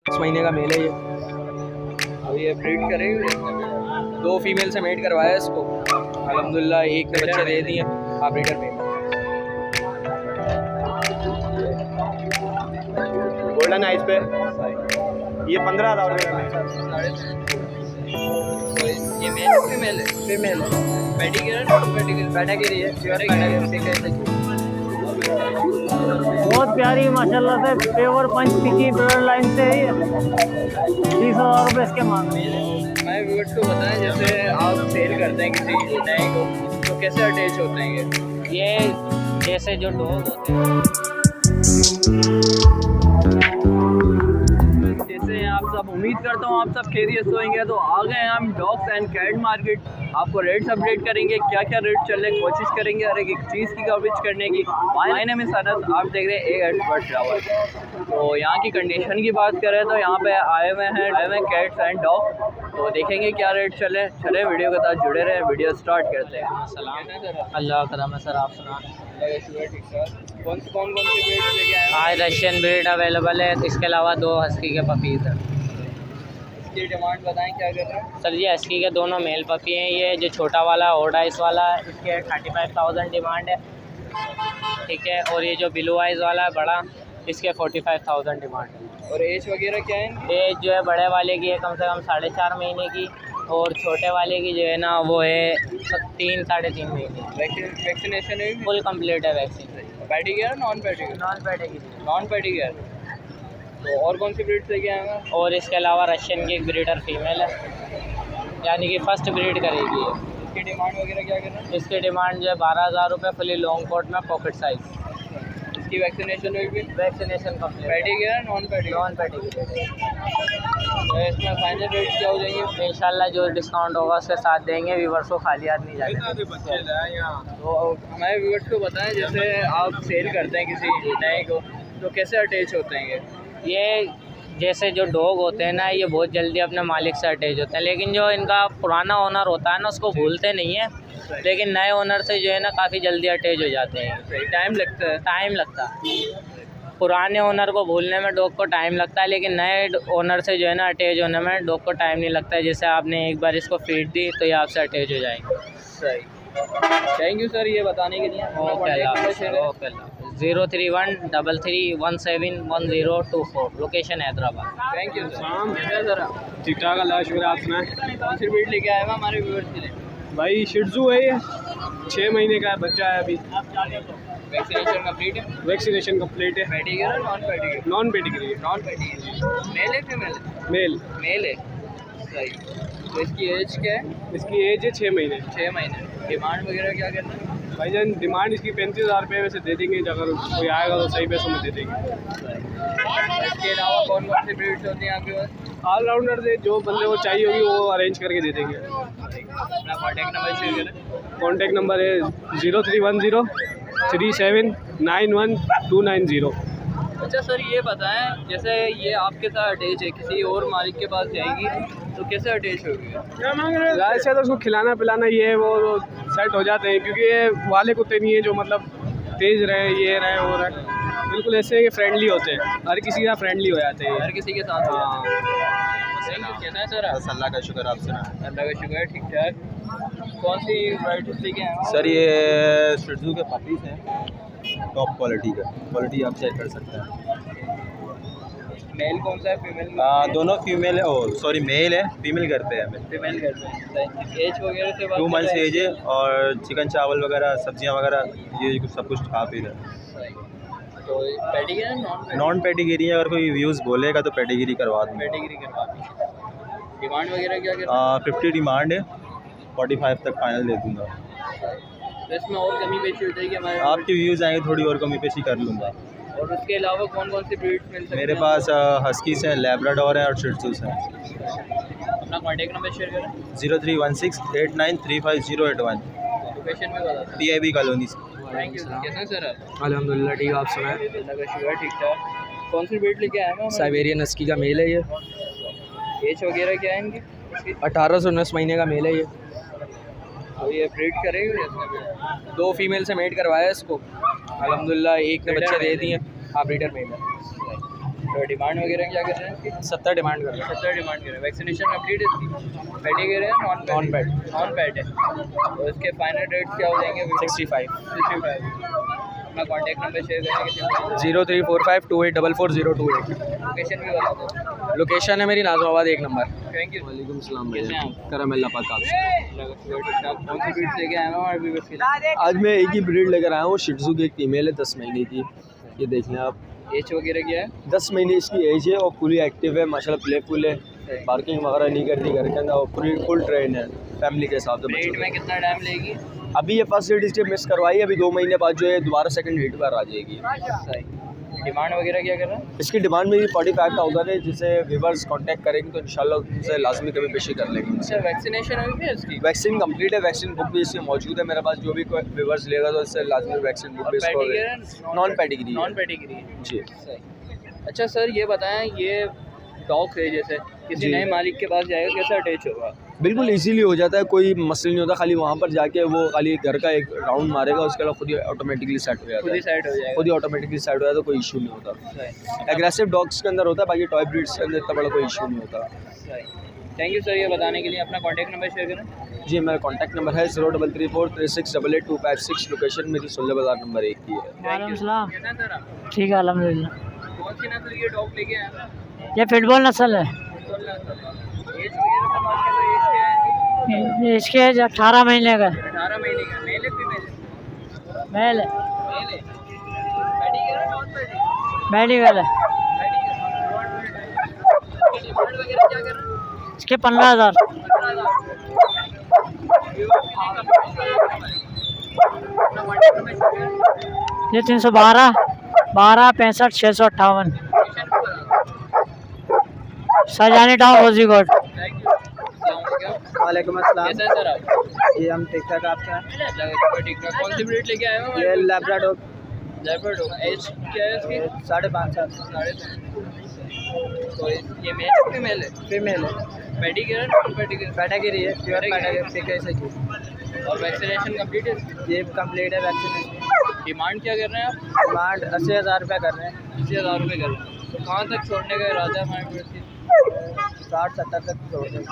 इस महीने का मेल है ये। और ये ब्रीड करेगी? 2 फीमेल से मेट करवाया है इसको, अल्हम्दुलिल्लाह एक ने बच्चे दे दिए। हाँ ब्रीडर मेल। गोल्डन आइस पे ये 15,000 ये मेल है फीमेल है? Female pedigree non pedigree? Pedigree है, प्योर पेडिग्री। बहुत प्यारी माशाल्लाह से पेवर पंच पिकी ब्लड लाइन से है। 30,000 रुपये इसके मांग रहे हैं। मैं व्यूअर्स को बताएं, जैसे आप सेल करते हैं किसी नए को तो कैसे अटैच होते हैं ये जैसे जो डॉग होते हैं, जैसे आप सब, उम्मीद करता हूँ आप सब खैरियत से होंगे। तो आ गए हैं हम डॉग्स एंड कैट मार्केट। आपको रेट्स अपडेट करेंगे, क्या क्या रेट चल रहे, कोशिश करेंगे हर एक चीज़ की कवरेज करने की। माय नेम इज सनत, आप देख रहे हैं एक एक्सपर्ट ट्रैवल। तो यहाँ की कंडीशन की बात करें तो यहाँ पे आए हुए हैं कैट्स एंड डॉग। तो देखेंगे क्या रेट चले वीडियो के साथ जुड़े रहे। वीडियो स्टार्ट करते हैं। अल्लाह करम है सर। आप सुना कौन सी ब्रीड लेके आए हैं? आज रशियन ब्रीड अवेलेबल है, इसके अलावा 2 हस्की के पपीज़ हैं। इसकी डिमांड बताएं क्या कर रहे हैं? सर ये हस्की के दोनों मेल पपी हैं। ये जो छोटा वाला ओल्ड आइस वाला है, इसके 35,000 डिमांड है, ठीक है। और ये जो ब्लू आइस वाला है बड़ा, इसके 45,000 डिमांड है। और एज वगैरह क्या है? एज जो है बड़े वाले की है कम से कम 4.5 महीने की, और छोटे वाले की जो है ना वो है 3 साढ़े 3 महीने। वैक्सीनेशन है? फुल कंप्लीट है vaccine. Pedigree non pedigree? Non pedigree. Non pedigree. तो और कौन सी ब्रीड लेके आए हैं? और इसके अलावा रशियन की एक ब्रीडर फीमेल है, यानी कि फर्स्ट ब्रीड करेगी है। इसकी डिमांड वगैरह क्या कर रहे हैं? इसकी डिमांड जो है 12,000 रुपये, फुली लॉन्ग कोट में पॉकेट साइज़। इसकी वैक्सीनेशन हुई भी? Vaccination complete. Pedigree non pedigree? Non pedigree. तो इसमें फाइनल रेट क्या हो जाएंगे? इंशाल्लाह जो डिस्काउंट होगा उसके साथ देंगे। व्यूवर्स को खाली हाथ नहीं जाएगा। तो हमारे व्यूअर्स को बताएं, जैसे आप सेल करते हैं किसी नए को तो कैसे अटैच होते हैं ये जैसे जो डॉग होते हैं ना, ये बहुत जल्दी अपने मालिक से अटैच होते हैं, लेकिन जो इनका पुराना ओनर होता है ना उसको भूलते नहीं है, लेकिन नए ओनर से जो है ना काफ़ी जल्दी अटैच हो जाते हैं। टाइम लगता है? टाइम लगता है, पुराने ओनर को भूलने में डॉग को टाइम लगता है, लेकिन नए ओनर से जो है ना अटैच होने में डॉग को टाइम नहीं लगता है। जैसे आपने एक बार इसको फीड दी तो ये आपसे अटैच हो जाएंगे। सही। थैंक यू सर ये बताने के लिए। Okay Allah. 03133171024, location Hyderabad. Thank you sir. ठीक ठाक, अल्लाह शुक्र। आप सुनाएं? कौन सी ब्रीड लेके आए हैं हमारे व्यूअर्स के लिए? भाई शिट्जू है ये, 6 महीने का है, बच्चा है अभी। वैक्सीनेशन कंप्लीट है? वैक्सीनेशन कंप्लीट है। Pedigree non pedigree? Non pedigree. Non pedigree. Male है फीमेल? मेल। मेल है। सही। तो इसकी एज क्या है? इसकी एज है 6 महीने। 6 महीने। डिमांड वगैरह क्या करना है? भाईजान डिमांड इसकी 35,000 रुपये में से दे देंगे, अगर कोई आएगा तो सही पैसों में दे देंगे। इसके अलावा कौन सी ब्रीड्स होती हैं आपके पास? ऑलराउंडर से जो बंदे को चाहिए होगी वो अरेंज करके दे देंगे। अपना कॉन्टैक्ट नंबर शेयर करें। कॉन्टैक्ट नंबर है 0310 3791 290। अच्छा सर ये बताएं, जैसे ये आपके साथ अटैच है, किसी और मालिक के पास जाएगी तो कैसे अटैच होगी? ज़्यादा से तो उसको खिलाना पिलाना ये है वो सेट हो जाते हैं, क्योंकि ये वाले कुत्ते नहीं है जो मतलब तेज़ रहे, ये रहे वो रहे, बिल्कुल ऐसे कि फ्रेंडली होते हैं, हर किसी का फ्रेंडली हो जाते हैं हर किसी के साथ? हाँ। कैसा है सर? अल्लाह का शुक्र। आप सुना? अल्लाह का शुक्र, ठीक ठाक। कौन सी वैराइटीज लेके आए हैं? सर ये शिट्जू के पपीज़ हैं, टॉप क्वालिटी का। क्वालिटी आप चेक कर सकते हैं। मेल कौन सा है, फीमेल? दोनों फीमेल है, सॉरी मेल है, फीमेल करते हैं हमें। फीमेल करते हैं। एज वगैरह से 2 मंथ्स एज है, और चिकन चावल वगैरह सब्जियां वगैरह ये सब कुछ खा पी रहे हैं। तो पेडिग्री है नॉन? नॉन पेडिग्री, अगर कोई व्यूज़ बोलेगा तो पेडिग्री करवा दूँ। पेडिग्री करवा दी। डिमांड वगैरह क्या कर? 50 डिमांड है, 45 तक फाइनल दे दूँगा। तो इसमें और कमी पेशी हो जाएगी हमारे? आपके व्यूज़ आएंगे थोड़ी और कमी पेशी कर लूँगा। और उसके अलावा कौन कौन सी ब्रीड्स मिल सकती हैं? मेरे पास हस्कीस हैं, लैब्राडोर हैं और शिट्जूस हैं। अपना कॉन्टैक्ट नंबर शेयर करें। 0316 8935 लोकेशन में बता दें। TIB कॉलोनी से। Thank you. कैसे हैं सर आप? अल्हम्दुलिल्लाह ठीक, आप सुनाएं? अल्लाह का शुक्र, ठीक ठाक। कौन सी ब्रीड लेके आए हैं? साइबेरियन हस्की का मेल है ये। एज वगैरह क्या है इनकी? 18 से 19 महीने का मेल है ये। तो ये ब्रीड करेगी? 2 फीमेल से मेट करवाया है इसको, अल्हम्दुलिल्लाह एक ने बच्चे दे दिए। हाँ ब्रीडर मेल है। तो डिमांड वगैरह क्या कर रहे हैं इसकी? 70 डिमांड कर रहे 70 डिमांड कर रहे हैं। वैक्सीनेशन कंप्लीट है इसकी? पेडिग्री है नॉन पेड? नॉन पेड है। तो इसके फाइनल रेट क्या हो जाएंगे? 65 अपना कॉन्टैक्ट नंबर शेयर करने के 03452844 लोकेशन भी बता दो। लोकेशन है मेरी नाज़िमाबाद 1 नंबर। Thank you. वालेकुम सलाम कैसे हैं आप? करम अल्लाह पाक आपसे। कौन सी ब्रीड लेके आए हो और व्यूअर्स के लिए? आज मैं एक ही ब्रीड लेकर आया हूँ, शिट्जू की एक फीमेल है 10 महीने की। ये देख लें आप, एज वगैरह क्या है? 10 महीने इसकी एज है और फुली एक्टिव है माशाल्लाह, प्लेफुल है, पार्किंग वगैरह नहीं करती घर के अंदर और पूरी फुल ट्रेन है फैमिली के साथ। ब्रीड में कितना टाइम लेगी? अभी ये फर्स्ट हिट इसके मिस करवाई है, अभी 2 महीने बाद जो है दोबारा सेकंड हिट पर आ जाएगी। सही। डिमांड वगैरह क्या कर रहा है? इसकी डिमांड मेरी 45,000 है, जिसे व्यूवर्स कांटेक्ट करेंगे तो इंशाल्लाह उनसे लाजमी कभी पेशी कर लेंगे उनसे। अच्छा, वैक्सीनेशन हुई है इसकी? वैक्सीन कंप्लीट है, वैक्सीन बुक भी इसकी मौजूद है मेरे पास। जो भी कोई व्यूवर्स लेगा तो इससे लाजमी वैक्सीन बुक भी इसको नॉन पेडिग्री नॉन पेडिग्री जी। सही। अच्छा सर, ये बताएं, ये डॉग है जैसे किसी जी। नए मालिक के पास जाएगा कैसा अटैच होगा? बिल्कुल इजीली हो जाता है, कोई मसला नहीं होता। खाली वहाँ पर जाके वो खाली घर का एक राउंड मारेगा, उसके अलावा खुद ही ऑटोमेटिकली सेट हो जाता खुद है। ही साइड हो जाएगा? खुद ही ऑटोमेटिकली सेट हो जाता है, कोई इशू नहीं होता। सही। एग्रेसिव डॉग्स के अंदर होता है, बाकी टॉय ब्रीड्स के अंदर इतना बड़ा कोई इशू नहीं होता। सही। थैंक यू सर ये बताने के लिए। अपना कॉन्टैक्ट नंबर शेयर करें। जी, मेरा कॉन्टैक्ट नंबर है 033436888256। लोकेशन मेरी सुल्ले बाज़ार नंबर 1 की है। Thank you. कैसा है सर आप? ठीक है अल्हम्दुलिल्लाह। कौन सी नस्ल ये डॉग लेके आए हैं? ये फिटबॉल नस्ल है। एज वगैरह का बात करें, एज क्या है? इसके एज 18 महीने का 18 महीने का। मेल है फीमेल है? मेल है, मेल है। पेडिग्री है नॉन पेडिग्री? मेडिकल है। डिमांड वगैरह क्या कर रहे हैं? इसके 15,000। 15,000। अपना कॉन्टैक्ट नंबर शेयर करें। ये 312 12 65 658 सजानी टाउन कोझीकोड। Thank you. वालेकुम अस्सलाम। कैसे हैं सर आप? ये हम ठीक ठाक आपसे हैं। ठीक है। कौन सी ब्रीड लेके आए हो? ये लैब्राडोर लैब्राडोर। एज क्या है इसकी? 5.5 साल 5.5। तो ये मेल है फीमेल है? फीमेल है। पेडिग्री है नॉन पेडिग्री? कैटेगरी है, प्योर Pedigree। कैटेगरी की। और वैक्सीनेशन कंप्लीट है इसकी? ये कंप्लीट है वैक्सीनेशन। डिमांड क्या कर रहे हैं आप? डिमांड 80,000 रुपये कर रहे हैं। 80,000 रुपये कर रहे हैं। तो कहाँ तक छोड़ने का इरादा है हमारे व्यूअर्स की? 60-70 तक छोड़ देंगे।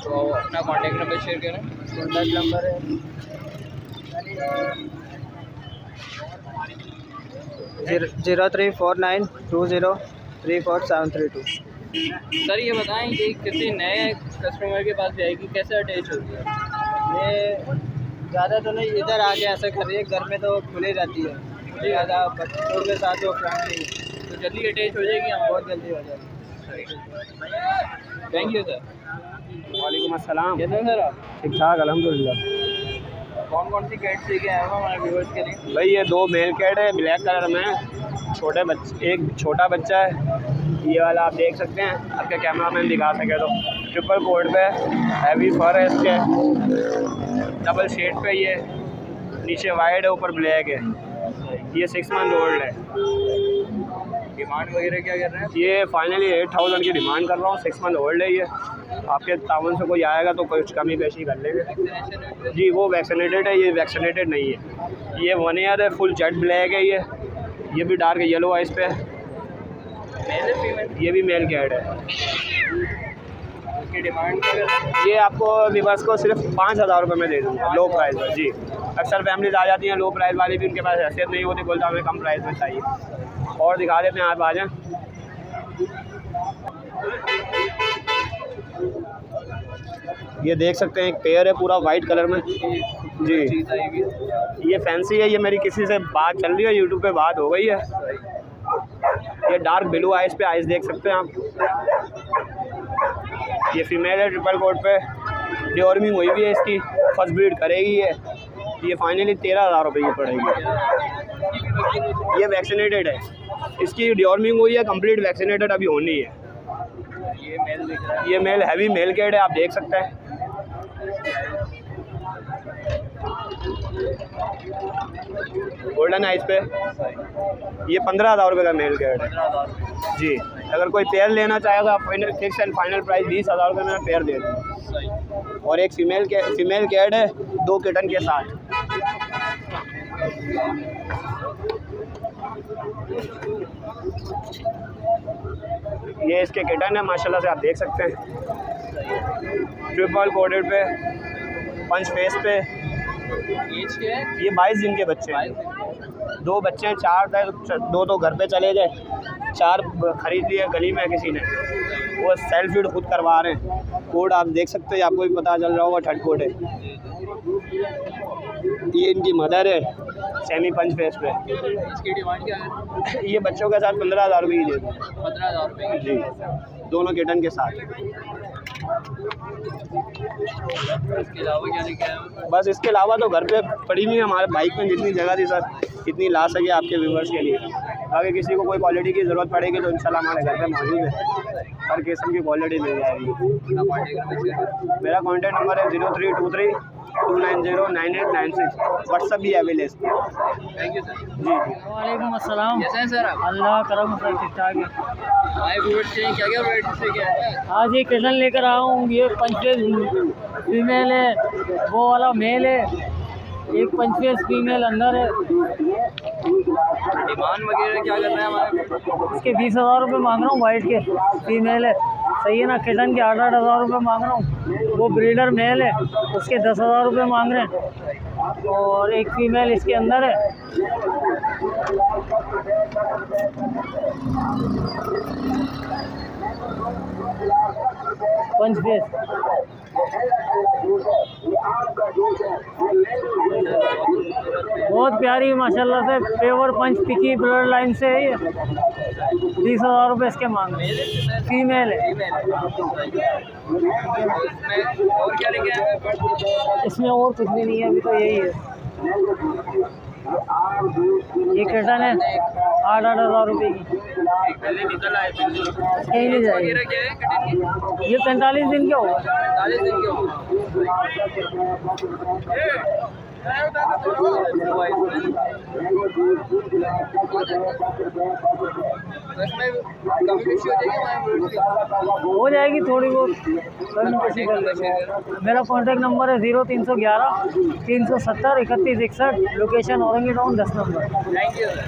तो अपना कॉन्टैक्ट नंबर शेयर करें। कॉन्टैक्ट नंबर है 0349203472। सर ये बताएं कि किसी नए कस्टमर के पास जाएगी कैसे अटैच होगी? ये ज़्यादा तो नहीं, इधर आके ऐसा कर रही है, घर में तो खुली रहती है, ज़्यादा बच्चों के साथ वो फ्रेंडली, तो जल्दी अटैच हो जाएगी हमारे? बहुत जल्दी हो जाएगी। Thank you sir. वालेकुम अस्सलाम। कैसे हैं सर आप? ठीक ठाक अल्हम्दुलिल्लाह। कौन कौन सी कैट्स लेके आए हो हमारे व्यूअर्स के लिए? भाई ये 2 मेल कैट है ब्लैक कलर में, छोटे बच्चे, एक छोटा बच्चा है। ये वाला आप देख सकते हैं, आपके कैमरा मैन दिखा सके तो। ट्रिपल कोड पे, हैवी फर है इसके, डबल शेड पे, ये नीचे वाइड है ऊपर ब्लैक है। ये 6 मंथ ओल्ड है। डिमांड वगैरह क्या कर रहे हैं? ये फाइनली 8,000 की डिमांड कर रहा हूँ। 6 मंथ ओल्ड है ये। आपके तावन से कोई आएगा तो कुछ कमी पेशी कर लेंगे। वैक्सीनेशन जी वो वैक्सीनेटेड है, ये वैक्सीनेटेड नहीं है। ये 1 ईयर है, फुल जेट ब्लैक है ये भी डार्क येलो है इस पर। मेल है फीमेल? ये भी मेल कैट है। उसकी डिमांड क्या कर रहे हैं? ये आपको विवर्स को सिर्फ 5,000 रुपये में दे दूँगा, लो प्राइस में। जी अक्सर फैमिलीज आ जाती हैं, लो प्राइस वाली भी, उनके पास हैसियत नहीं होती, बोलता हमें कम प्राइस में चाहिए। और दिखा देते हैं, आप आ जाएँ। ये देख सकते हैं, एक पेयर है पूरा वाइट कलर में। जी चीज़ आई हुई है। ये फैंसी है। ये मेरी किसी से बात चल रही है, यूट्यूब पे बात हो गई है। ये डार्क ब्लू आइज पे, आइज देख सकते हैं आप। ये फीमेल है, ट्रिपल कोट पे, डिवॉर्मिंग हुई भी है इसकी, फर्स्ट ब्रीड करेगी ये फाइनली 13,000 रुपये की पड़ेगी। ये वैक्सीनेटेड है, इसकी डिवॉर्मिंग हुई है, कंप्लीट वैक्सीनेटेड अभी होनी है। ये मेल दिख रहा है। ये मेल हैवी मेल कैट है, आप देख सकते हैं। गोल्डन आइज पे, ये 15,000 रुपये का मेल कैट है। 15,000 जी अगर कोई पेयर लेना चाहेगा, final fix and final price 20,000 रुपये में पेयर दे दूँ। और एक फीमेल कैट है 2 किटन के साथ। ये इसके किटन है माशाल्लाह से, आप देख सकते हैं। ट्रिपल कोडेड पे, पंच फेस पे। एज क्या है? ये 22 दिन के बच्चे हैं। 2 बच्चे हैं, 4 थे, 2 तो घर पे चले गए, 4 खरीद लिए गली में किसी ने, वो सेल्फ फीड खुद करवा रहे हैं। कोड आप देख सकते हैं, आपको भी पता चल रहा होगा, 3rd कोड है। ये इनकी मदर है, सेमी पंच फेस पे। इसकी डिमांड क्या है? ये बच्चों के साथ 15,000 रुपये की दे दो 15,000 रुपये की। जी, दोनों किटन के साथ। इसके अलावा क्या लेके आए हैं? बस इसके अलावा तो घर पे पड़ी हुई है, हमारे बाइक में जितनी जगह थी सर इतनी ला सके आपके व्यूवर्स के लिए। अगर किसी को कोई क्वालिटी की ज़रूरत पड़ेगी तो इंशाल्लाह हमारे घर पे मौजूद है, हर किस्म की क्वालिटी मिल जाएगी। मेरा कॉन्टैक्ट नंबर है 0323-290-9896। व्हाट्सअप भी अवेलेबल है। Thank you sir. जी वालेकुम अस्सलाम। कैसे हैं सर आप? अल्लाह करम सर, ठीक ठाक है। हमारे व्यूअर्स के लिए क्या क्या वैरायटी लेके आए हैं? आज ये किटन लेकर आया हूँ। ये पंचफेस फीमेल है, वो वाला मेल है, एक पंचफेस फीमेल अंदर है। डिमांड वगैरह क्या कर रहे हैं हमारे? इसके 20,000 रुपये मांग रहा हूँ, वाइट के फीमेल है, सही है ना। किटन के 8,000 रुपये मांग रहा हूँ। वो ब्रीडर मेल है, उसके 10,000 रुपये मांग रहे हैं। और एक फीमेल इसके अंदर है। पंच फेस बहुत प्यारी माशाल्लाह से, पेवर पंच पिकी ब्लड लाइन से है ये। 20,000 रुपये इसके मांग रहे हैं। फीमेल है। और क्या लेके आए हैं? इसमें और कुछ भी नहीं है, अभी तो यही है। ये किटन है 8,000 रुपये की, पहले निकल आए बिल्कुल। कहीं नहीं जाएगी। वगैरह क्या है कटिंग की? ये 45 दिन का होगा। 45 दिन के हो। हो जाएगी थोड़ी बहुत कमी पेशी कर लेंगे। मेरा कॉन्टैक्ट नंबर है 0311-370-3161। Location Orangi town 10 number. Thank you sir.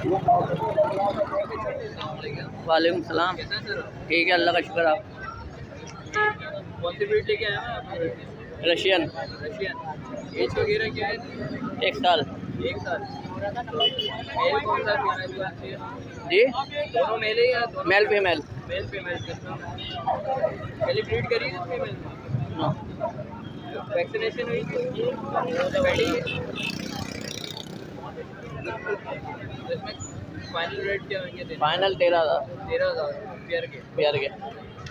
वालेकुम सलाम। ठीक है, अल्लाह का शुक्र। आप कौन सी ब्रीड लेके आए हैं? Russian Russian. एज वगैरह क्या है? 1 साल। 1 साल। मेल कौन सा है? जी, दोनों मेल है या दोनों? Male female. मेल फीमेल पहले ब्रीड करी है फीमेल? वैक्सीनेशन हुई थी? पहले इसमें फाइनल रेट क्या होंगे? फाइनल 13,000 13,000 पेयर के। पेयर के।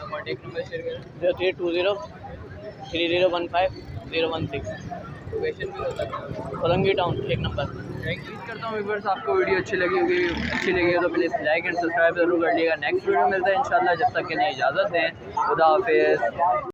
कॉन्टैक्ट नंबर शेयर करें। 0320-3015016। लोकेशन भी होता है Orangi town 1 number. Thank you करता हूँ व्यूअर्स, आपको वीडियो अच्छी लगी होगी तो प्लीज़ लाइक एंड सब्सक्राइब जरूर कर लीजिएगा। नेक्स्ट वीडियो मिलता है इंशाल्लाह, जब तक के लिए इजाज़त दें। खुदा हाफिज़।